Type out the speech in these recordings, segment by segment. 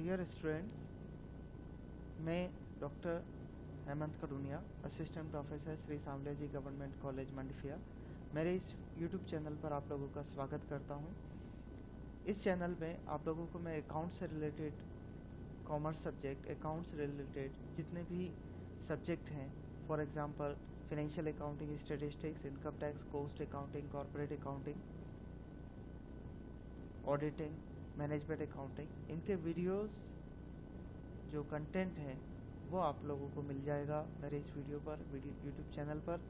Dear students, मैं doctor Hemant Kaduniya, assistant professor Shri Sanwaliya ji government college Mandphiya, मेरे इस यूट्यूब चैनल पर आप लोगों का स्वागत करता हूं। इस चैनल में आप लोगों को मैं अकाउंट से रिलेटेड कॉमर्स सब्जेक्ट, अकाउंट से रिलेटेड जितने भी सब्जेक्ट हैं, for example financial accounting, statistics, income tax, cost accounting, corporate accounting, auditing, management accounting, इनके वीडियोस जो कंटेंट है वो आप लोगों को मिल जाएगा मेरे इस वीडियो पर, यूट्यूब चैनल पर।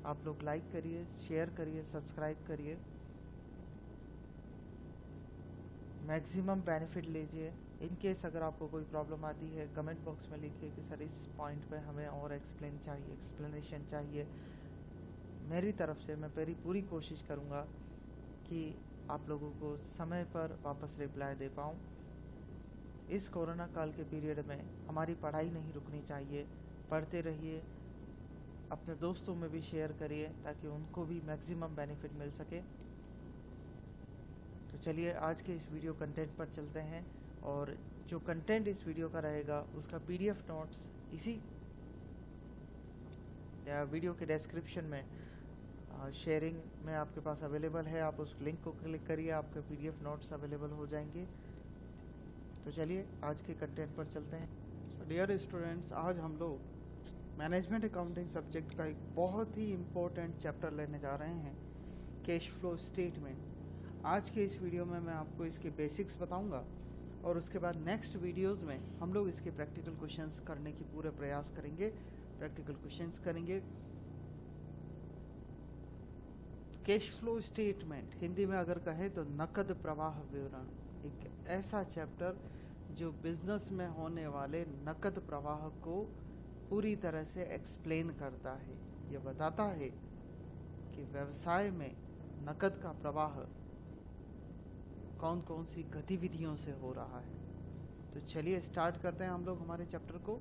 आप लोग लाइक करिए, शेयर करिए, सब्सक्राइब करिए, मैक्सिमम बेनिफिट लीजिए। इन केस अगर आपको कोई प्रॉब्लम आती है, कमेंट बॉक्स में लिखिए कि सर इस पॉइंट पे हमें और एक्सप्लेनेशन चाहिए। मेरी तरफ से मैं मेरी पूरी कोशिश करूँगा कि आप लोगों को समय पर वापस रिप्लाई दे पाऊँ। इस कोरोना काल के पीरियड में हमारी पढ़ाई नहीं रुकनी चाहिए, पढ़ते रहिए, अपने दोस्तों में भी शेयर करिए ताकि उनको भी मैक्सिमम बेनिफिट मिल सके। तो चलिए आज के इस वीडियो कंटेंट पर चलते हैं, और जो कंटेंट इस वीडियो का रहेगा उसका पीडीएफ नोट्स इसी वीडियो के डिस्क्रिप्शन में शेयरिंग में आपके पास अवेलेबल है। आप उस लिंक को क्लिक करिए, आपके पीडीएफ नोट्स अवेलेबल हो जाएंगे। तो चलिए आज के कंटेंट पर चलते हैं। डियर स्टूडेंट्स, आज हम लोग मैनेजमेंट अकाउंटिंग सब्जेक्ट का एक बहुत ही इम्पोर्टेंट चैप्टर लेने जा रहे हैं, कैश फ्लो स्टेटमेंट। आज के इस वीडियो में मैं आपको इसके बेसिक्स बताऊंगा, और उसके बाद नेक्स्ट वीडियोस में हम लोग इसके प्रैक्टिकल क्वेश्चंस करने की पूरे प्रयास करेंगे, प्रैक्टिकल क्वेश्चंस करेंगे। कैश फ्लो स्टेटमेंट हिंदी में अगर कहें तो नकद प्रवाह विवरण, एक ऐसा चैप्टर जो बिजनेस में होने वाले नकद प्रवाह को पूरी तरह से एक्सप्लेन करता है। यह बताता है कि व्यवसाय में नकद का प्रवाह कौन कौन सी गतिविधियों से हो रहा है। तो चलिए स्टार्ट करते हैं हम लोग हमारे चैप्टर को।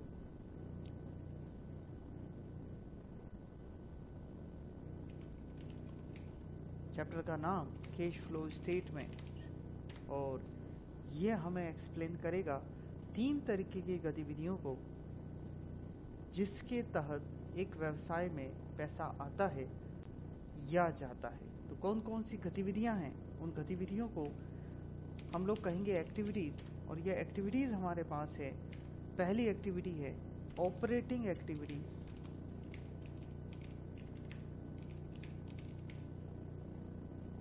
चैप्टर का नाम कैश फ्लो स्टेटमेंट, और ये हमें एक्सप्लेन करेगा 3 तरीके की गतिविधियों को जिसके तहत एक व्यवसाय में पैसा आता है या जाता है। तो कौन कौन सी गतिविधियां हैं, उन गतिविधियों को हम लोग कहेंगे एक्टिविटीज, और ये एक्टिविटीज हमारे पास है। पहली एक्टिविटी है ऑपरेटिंग एक्टिविटी,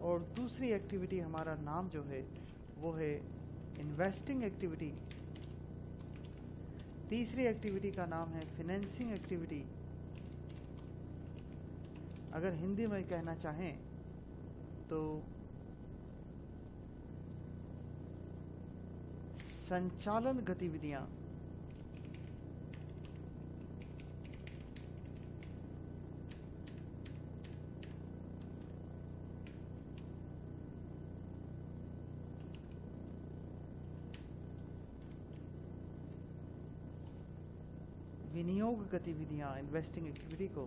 और दूसरी एक्टिविटी हमारा नाम जो है वो है इन्वेस्टिंग एक्टिविटी। तीसरी एक्टिविटी का नाम है फाइनेंसिंग एक्टिविटी। अगर हिंदी में कहना चाहें तो संचालन गतिविधियां। विनियोग गतिविधियां, इन्वेस्टिंग एक्टिविटी को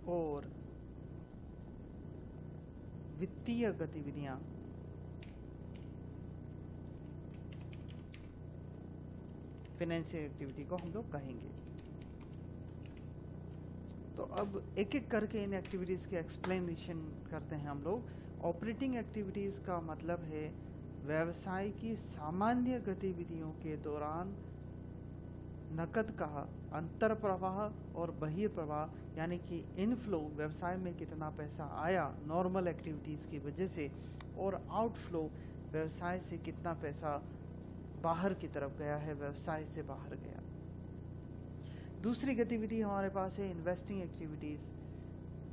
और वित्तीय गतिविधियां फाइनेंशियल एक्टिविटी को हम लोग कहेंगे। तो अब एक एक करके इन एक्टिविटीज के एक्सप्लेनेशन करते हैं हम लोग। ऑपरेटिंग एक्टिविटीज का मतलब है व्यवसाय की सामान्य गतिविधियों के दौरान नकद का अंतर प्रवाह और बहिर्प्रवाह, यानी कि इनफ्लो, व्यवसाय में कितना पैसा आया नॉर्मल एक्टिविटीज की वजह से, और आउटफ्लो, व्यवसाय से कितना पैसा बाहर की तरफ गया है, व्यवसाय से बाहर गया। दूसरी गतिविधि हमारे पास है इन्वेस्टिंग एक्टिविटीज,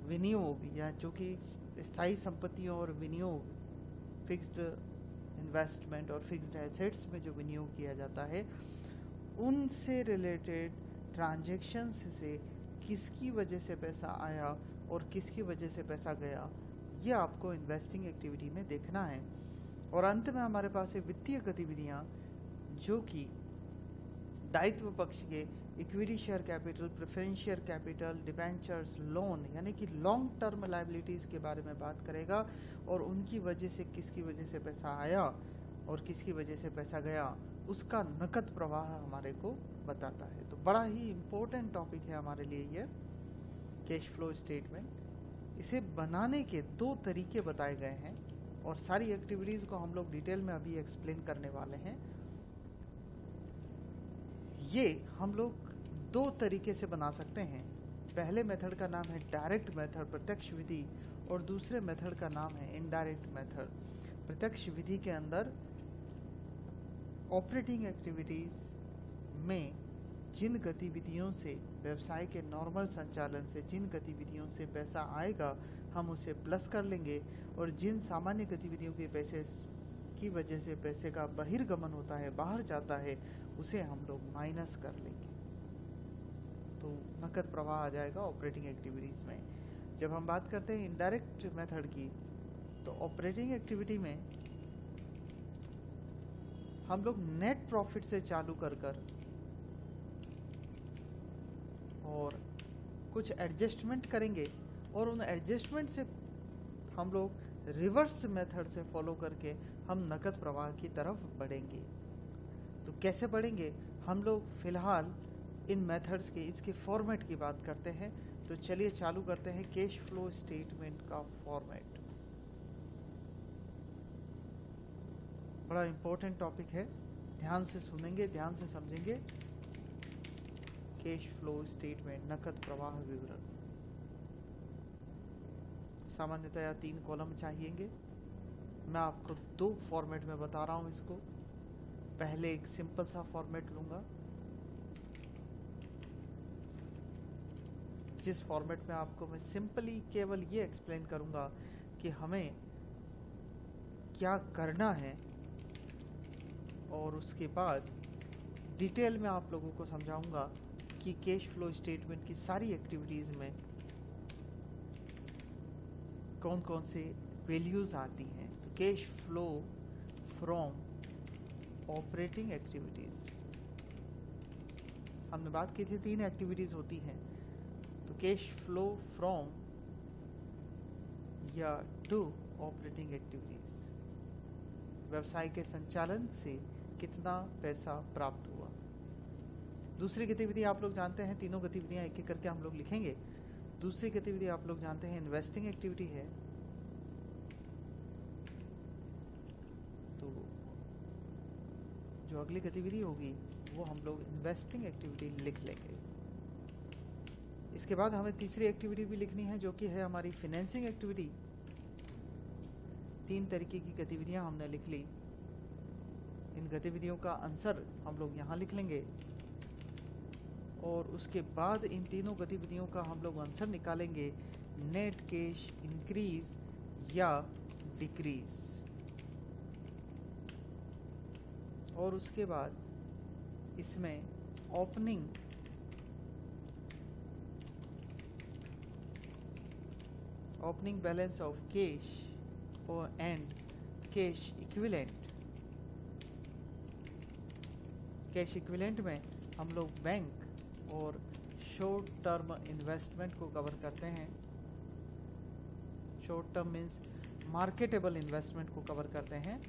विनियोग, या जो कि स्थायी संपत्तियों और विनियोग, फिक्स्ड इन्वेस्टमेंट और फिक्स्ड एसेट्स में जो विनियोग किया जाता है, उनसे रिलेटेड ट्रांजैक्शंस से किसकी वजह से पैसा आया और किसकी वजह से पैसा गया, ये आपको इन्वेस्टिंग एक्टिविटी में देखना है। और अंत में हमारे पास है वित्तीय गतिविधियां, जो कि दायित्व पक्ष के equity share capital, preference share capital, debentures, loan, यानी कि लॉन्ग टर्म लायबिलिटीज़ के बारे में बात करेगा और उनकी वजह से किसकी वजह से पैसा आया और किसकी वजह से पैसा गया, उसका नकद प्रवाह हमारे को बताता है। तो बड़ा ही इम्पोर्टेंट टॉपिक है हमारे लिए ये कैश फ्लो स्टेटमेंट। इसे बनाने के 2 तरीके बताए गए हैं और सारी एक्टिविटीज़ को हम लोग डिटेल में अभी एक्सप्लेन करने वाले हैं। ये हम लोग 2 तरीके से बना सकते हैं। पहले मेथड का नाम है डायरेक्ट मेथड, प्रत्यक्ष विधि, और दूसरे मेथड का नाम है इनडायरेक्ट मेथड। प्रत्यक्ष विधि के अंदर ऑपरेटिंग एक्टिविटीज़ में जिन गतिविधियों से, व्यवसाय के नॉर्मल संचालन से जिन गतिविधियों से पैसा आएगा हम उसे प्लस कर लेंगे, और जिन सामान्य गतिविधियों के पैसे की वजह से पैसे का बहिर्गमन होता है, बाहर जाता है, उसे हम लोग माइनस कर लेंगे। तो नकद प्रवाह आ जाएगा ऑपरेटिंग एक्टिविटीज़ में। जब हम बात करते हैं इनडायरेक्ट मेथड की, तो ऑपरेटिंग एक्टिविटी में हम लोग नेट प्रॉफिट से चालू कर और कुछ एडजस्टमेंट करेंगे और उन एडजस्टमेंट से हम लोग रिवर्स मेथड से फॉलो करके हम नकद प्रवाह की तरफ बढ़ेंगे। तो कैसे बढ़ेंगे हम लोग फिलहाल इन मेथड्स के, इसके फॉर्मेट की बात करते हैं। तो चलिए चालू करते हैं कैश फ्लो स्टेटमेंट का फॉर्मेट। बड़ा इम्पोर्टेंट टॉपिक है, ध्यान से सुनेंगे, ध्यान से समझेंगे। कैश फ्लो स्टेटमेंट, नकद प्रवाह विवरण। सामान्यतया 3 कॉलम चाहिएंगे। मैं आपको 2 फॉर्मेट में बता रहा हूं इसको। पहले एक सिंपल सा फॉर्मेट लूंगा, जिस फॉर्मेट में आपको मैं सिंपली केवल ये एक्सप्लेन करूंगा कि हमें क्या करना है, और उसके बाद डिटेल में आप लोगों को समझाऊंगा कि कैश फ्लो स्टेटमेंट की सारी एक्टिविटीज़ में कौन कौन से वैल्यूज़ आती हैं। तो cash flow from operating activities, हमने बात की थी 3 एक्टिविटीज़ होती हैं। तो कैश फ्लो फ्रॉम या टू ऑपरेटिंग एक्टिविटीज़, व्यवसाय के संचालन से कितना पैसा प्राप्त हुआ। दूसरी गतिविधि आप लोग जानते हैं, तीनों गतिविधियां एक एक करके हम लोग लिखेंगे। दूसरी गतिविधि आप लोग जानते हैं इन्वेस्टिंग एक्टिविटी है। तो जो अगली गतिविधि होगी वो हम लोग इन्वेस्टिंग एक्टिविटी लिख लेंगे। इसके बाद हमें तीसरी एक्टिविटी भी लिखनी है, जो कि है हमारी फाइनेंसिंग एक्टिविटी। 3 तरीके की गतिविधियां हमने लिख ली। इन गतिविधियों का आंसर हम लोग यहाँ लिख लेंगे, और उसके बाद इन तीनों गतिविधियों का हम लोग आंसर निकालेंगे नेट कैश इंक्रीज या डिक्रीज। और उसके बाद इसमें ओपनिंग बैलेंस ऑफ कैश और and cash equivalent. Cash equivalent में हम लोग बैंक और शॉर्ट टर्म इन्वेस्टमेंट को कवर करते हैं। Short term means marketable investment को कवर करते हैं,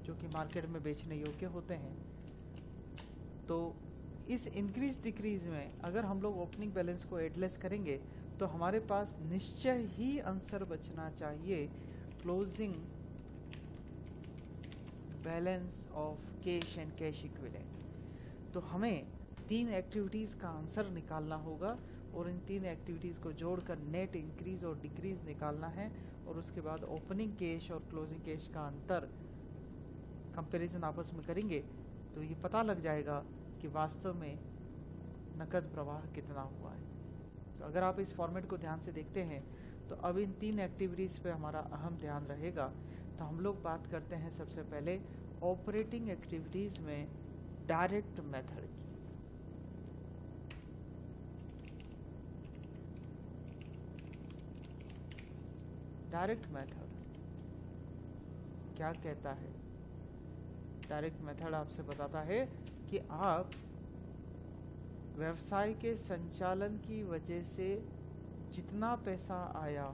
जो कि मार्केट में बेचने योग्य होते हैं। तो इस इंक्रीज डिक्रीज में अगर हम लोग ओपनिंग बैलेंस को एडलेस करेंगे तो हमारे पास निश्चय ही आंसर बचना चाहिए closing balance of cash and cash equivalent. तो हमें 3 एक्टिविटीज़ का आंसर निकालना होगा और इन 3 एक्टिविटीज़ को जोड़कर नेट इंक्रीज और डिक्रीज निकालना है, और उसके बाद ओपनिंग कैश और क्लोजिंग कैश का अंतर कंपैरिजन आपस में करेंगे तो ये पता लग जाएगा कि वास्तव में नकद प्रवाह कितना हुआ है। तो अगर आप इस फॉर्मेट को ध्यान से देखते हैं तो अब इन 3 एक्टिविटीज़ पे हमारा अहम ध्यान रहेगा। तो हम लोग बात करते हैं सबसे पहले ऑपरेटिंग एक्टिविटीज़ में डायरेक्ट मेथड की। डायरेक्ट मेथड क्या कहता है? डायरेक्ट मेथड आपसे बताता है कि आप व्यवसाय के संचालन की वजह से जितना पैसा आया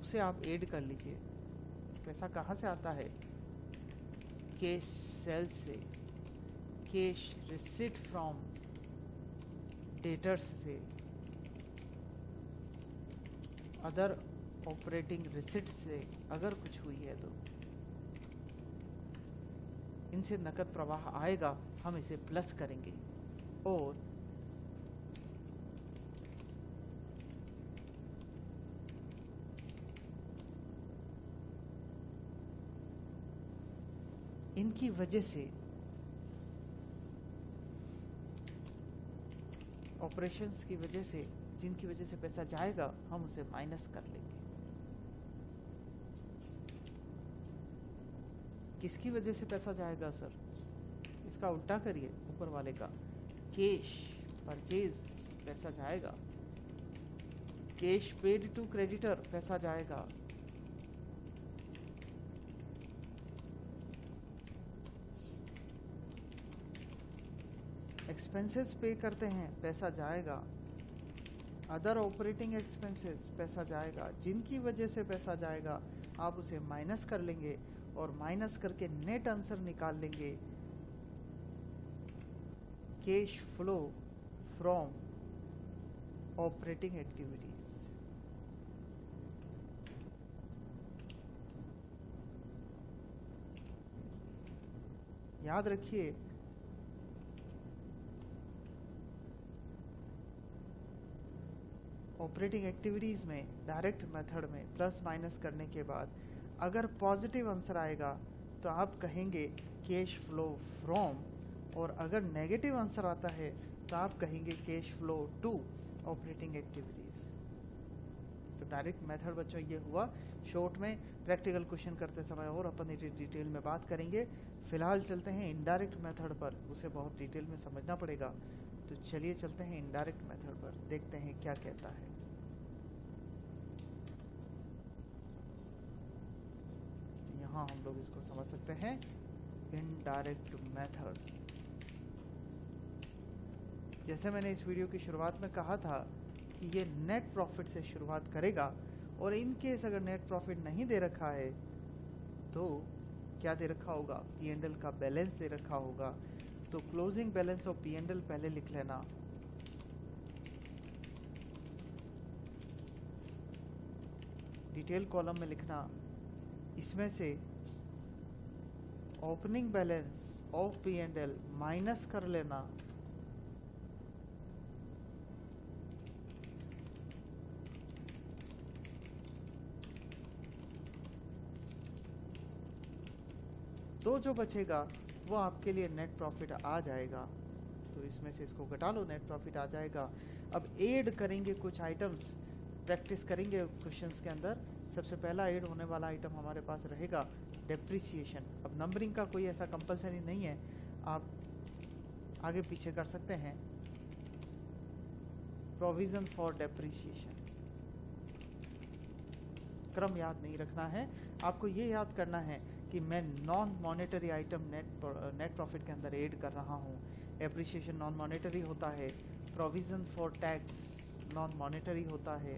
उसे आप ऐड कर लीजिए। पैसा कहाँ से आता है? कैश सेल्स से, कैश रिसीट फ्रॉम डेटर्स से, अदर ऑपरेटिंग रिसीट से अगर कुछ हुई है तो इनसे नकद प्रवाह आएगा, हम इसे प्लस करेंगे और इनकी वजह से ऑपरेशंस की वजह से जिनकी वजह से पैसा जाएगा हम उसे माइनस कर लेंगे। किसकी वजह से पैसा जाएगा सर? इसका उल्टा करिए ऊपर वाले का। कैश परचेज पैसा जाएगा, कैश पेड टू क्रेडिटर पैसा जाएगा, एक्सपेंसेस पे करते हैं पैसा जाएगा, अदर ऑपरेटिंग एक्सपेंसेस पैसा जाएगा। जिनकी वजह से पैसा जाएगा आप उसे माइनस कर लेंगे और माइनस करके नेट आंसर निकाल लेंगे। Cash flow from operating activities. याद रखिए ऑपरेटिंग एक्टिविटीज़ में डायरेक्ट मेथड में प्लस माइनस करने के बाद अगर पॉजिटिव आंसर आएगा तो आप कहेंगे कैश फ्लो फ्रॉम, और अगर नेगेटिव आंसर आता है तो आप कहेंगे cash flow to operating activities. तो डायरेक्ट मेथड बच्चों ये हुआ। शॉर्ट में प्रैक्टिकल क्वेश्चन करते समय और अपन डिटेल में बात करेंगे। फिलहाल चलते हैं इनडायरेक्ट मेथड पर, उसे बहुत डिटेल में समझना पड़ेगा। तो चलिए चलते हैं इनडायरेक्ट मेथड पर, देखते हैं क्या कहता है। यहाँ हम लोग इसको समझ सकते हैं इनडायरेक्ट मेथड। जैसे मैंने इस वीडियो की शुरुआत में कहा था कि ये नेट प्रॉफिट से शुरुआत करेगा, और इन केस अगर नेट प्रॉफिट नहीं दे रखा है तो क्या दे रखा होगा? पी&एल का बैलेंस दे रखा होगा। तो क्लोजिंग बैलेंस ऑफ पी&एल पहले लिख लेना। डिटेल कॉलम में लिखना, इसमें से opening balance of P&L minus कर लेना, तो जो बचेगा वो आपके लिए नेट प्रॉफिट आ जाएगा। तो इसमें से इसको घटा लो, नेट प्रॉफिट आ जाएगा। अब ऐड करेंगे कुछ आइटम्स, प्रैक्टिस करेंगे क्वेश्चंस के अंदर। सबसे पहला ऐड होने वाला आइटम हमारे पास रहेगा डेप्रिसिएशन। अब नंबरिंग का कोई ऐसा कंपलसरी नहीं है, आप आगे पीछे कर सकते हैं। प्रोविजन फॉर डेप्रिसिएशन, क्रम याद नहीं रखना है, आपको ये याद करना है कि मैं non monetary item net profit के अंदर ऐड कर रहा हूँ। एप्रिसिएशन नॉन मॉनेटरी होता है, provision for tax non monetary होता है,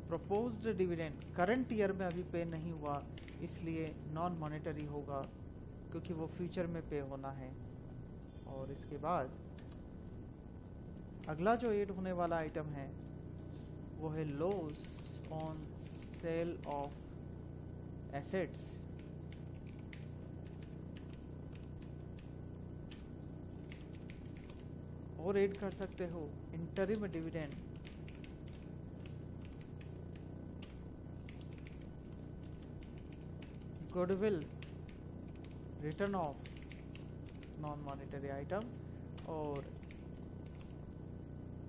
प्रपोज्ड डिविडेंड करंट ईयर में अभी पे नहीं हुआ इसलिए नॉन मॉनेटरी होगा, क्योंकि वो फ्यूचर में पे होना है। और इसके बाद अगला जो ऐड होने वाला आइटम है वो है loss on sale of assets. और ऐड कर सकते हो interim dividend, goodwill written off non monetary item. और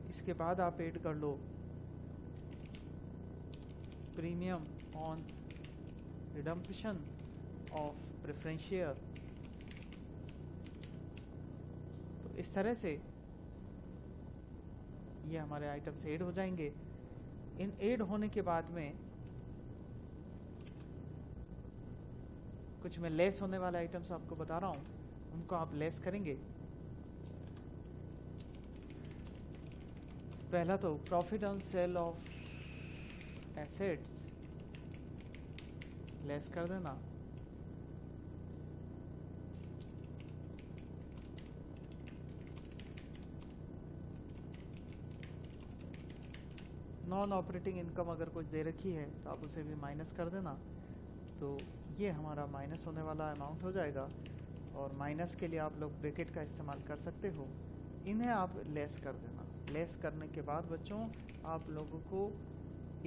इसके बाद आप ऐड कर लो premium on redemption of preference share. तो इस तरह से ये हमारे आइटम्स ऐड हो जाएंगे। इन ऐड होने के बाद में कुछ मैं लेस होने वाले आइटम्स आपको बता रहा हूँ, उनको आप लेस करेंगे। पहला तो profit on sale of assets less कर देना। नॉन ऑपरेटिंग इनकम अगर कुछ दे रखी है तो आप उसे भी माइनस कर देना। तो ये हमारा माइनस होने वाला अमाउंट हो जाएगा, और माइनस के लिए आप लोग ब्रैकेट का इस्तेमाल कर सकते हो। इन्हें आप लेस कर देना। लेस करने के बाद बच्चों आप लोगों को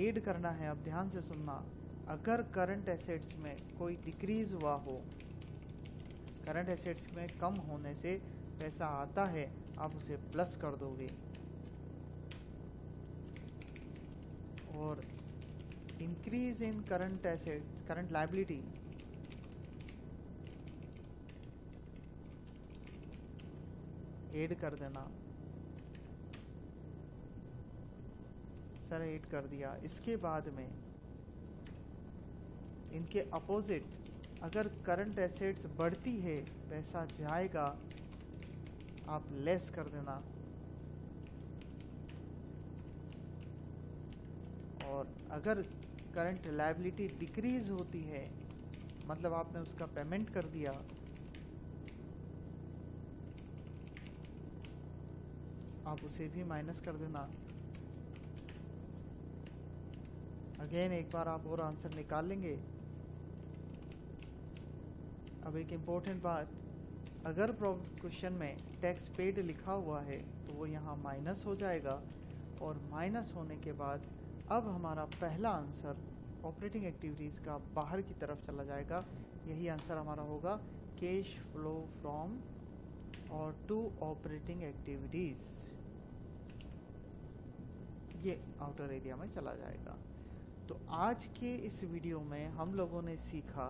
ऐड करना है। अब ध्यान से सुनना, अगर करंट एसेट्स में कोई डिक्रीज हुआ हो, करंट एसेट्स में कम होने से पैसा आता है, आप उसे प्लस कर दोगे। और increase in current assets, current liability, add कर देना। सर ऐड कर दिया। इसके बाद में इनके अपोजिट, अगर करंट एसेट्स बढ़ती है, पैसा जाएगा, आप लेस कर देना। और अगर करंट लायबिलिटी डिक्रीज होती है, मतलब आपने उसका पेमेंट कर दिया, आप उसे भी माइनस कर देना। अगेन एक बार आप और आंसर निकाल लेंगे। अब एक इम्पोर्टेंट बात, अगर क्वेश्चन में टैक्स पेड लिखा हुआ है तो वो यहाँ माइनस हो जाएगा, और माइनस होने के बाद अब हमारा पहला आंसर ऑपरेटिंग एक्टिविटीज़ का बाहर की तरफ चला जाएगा। यही आंसर हमारा होगा, कैश फ्लो फ्रॉम और टू ऑपरेटिंग एक्टिविटीज़, ये आउटर एरिया में चला जाएगा। तो आज के इस वीडियो में हम लोगों ने सीखा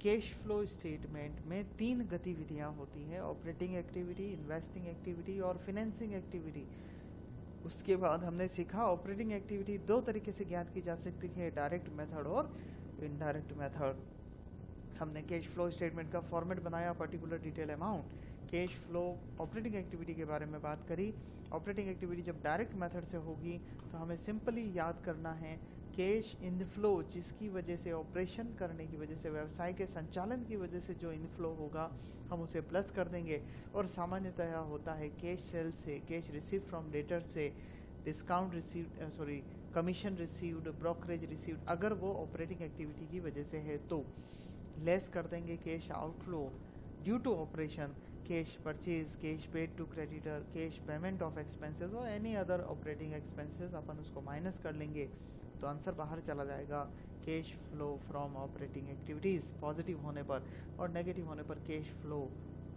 कैश फ्लो स्टेटमेंट में 3 गतिविधियां होती हैं, ऑपरेटिंग एक्टिविटी, इन्वेस्टिंग एक्टिविटी और फिनेंसिंग एक्टिविटी। उसके बाद हमने सीखा ऑपरेटिंग एक्टिविटी 2 तरीके से ज्ञात की जा सकती है, डायरेक्ट मेथड और इनडायरेक्ट मेथड। हमने कैश फ्लो स्टेटमेंट का फॉर्मेट बनाया, particular detail amount, cash flow operating activity के बारे में बात करी। ऑपरेटिंग एक्टिविटी जब डायरेक्ट मेथड से होगी तो हमें सिंपली याद करना है कैश इनफ्लो, जिसकी वजह से ऑपरेशन करने की वजह से, व्यवसाय के संचालन की वजह से जो इनफ्लो होगा हम उसे प्लस कर देंगे। और सामान्यतः होता है कैश सेल से, कैश रिसीव फ्रॉम डेटर से, discount received, commission received, brokerage received, अगर वो ऑपरेटिंग एक्टिविटी की वजह से है तो लेस कर देंगे cash outflow due to operation, cash purchase, cash paid to creditor, cash payment of expenses और एनी अदर ऑपरेटिंग एक्सपेंसेस, अपन उसको माइनस कर लेंगे तो आंसर बाहर चला जाएगा cash flow from operating activities positive होने पर, और नेगेटिव होने पर cash flow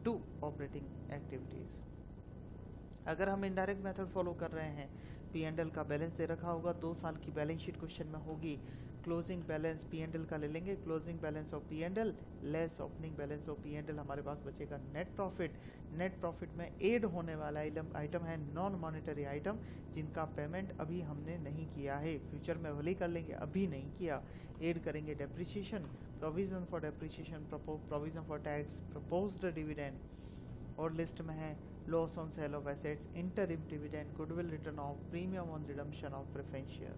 to operating activities. अगर हम इनडायरेक्ट मेथड फॉलो कर रहे हैं, P&L का बैलेंस दे रखा होगा, 2 साल की बैलेंस शीट क्वेश्चन में होगी, क्लोजिंग बैलेंस P&L का ले लेंगे, closing balance of P&L less opening balance of P&L, हमारे पास बचेगा नेट प्रॉफिट। नेट प्रॉफिट में ऐड होने वाला आइटम है नॉन मॉनेटरी आइटम, जिनका पेमेंट अभी हमने नहीं किया है, फ्यूचर में भले ही कर लेंगे, अभी नहीं किया। ऐड करेंगे depreciation, provision for depreciation, provision for tax, proposed dividend, और लिस्ट में है loss on sale of assets, interim dividend, goodwill written off, premium on redemption of preference share.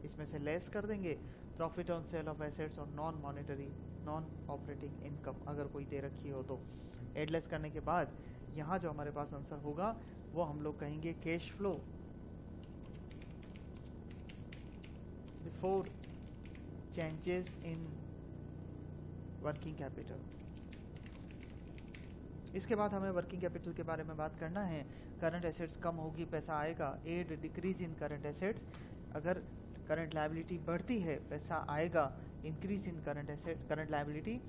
इसमें से लेस कर देंगे profit on sale of assets और non monetary, non operating income अगर कोई दे रखी हो तो। एड लेस करने के बाद यहाँ जो हमारे पास आंसर होगा वो हम लोग कहेंगे cash flow before changes in working capital. इसके बाद हमें वर्किंग कैपिटल के बारे में बात करना है। करंट एसेट्स कम होगी, पैसा आएगा, add decrease in current assets, अगर करंट लायबिलिटी बढ़ती है पैसा आएगा, increase in current asset, current liability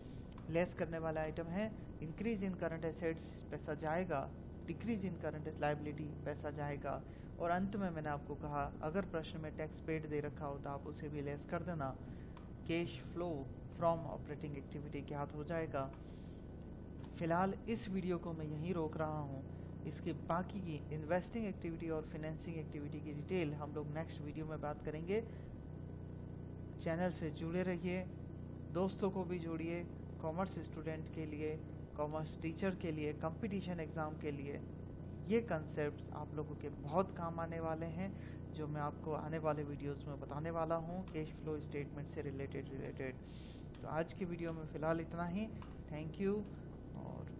less करने वाला आइटम है, इंक्रीज इन करंट एसेट्स पैसा जाएगा, डिक्रीज इन करंट लायबिलिटी पैसा जाएगा। और अंत में मैंने आपको कहा अगर प्रश्न में टैक्स पेड दे रखा हो तो आप उसे भी लेस कर देना। Cash flow from operating activity ज्ञात हो जाएगा। फ़िलहाल इस वीडियो को मैं यहीं रोक रहा हूँ। इसके बाकी की इन्वेस्टिंग एक्टिविटी और फिनेंसिंग एक्टिविटी की डिटेल हम लोग नेक्स्ट वीडियो में बात करेंगे। चैनल से जुड़े रहिए, दोस्तों को भी जोड़िए। कॉमर्स स्टूडेंट के लिए, कॉमर्स टीचर के लिए, कंपटीशन एग्ज़ाम के लिए ये कंसेप्ट्स आप लोगों के बहुत काम आने वाले हैं, जो मैं आपको आने वाले वीडियोस में बताने वाला हूँ कैश फ्लो स्टेटमेंट से रिलेटेड। तो आज की वीडियो में फ़िलहाल इतना ही। थैंक यू और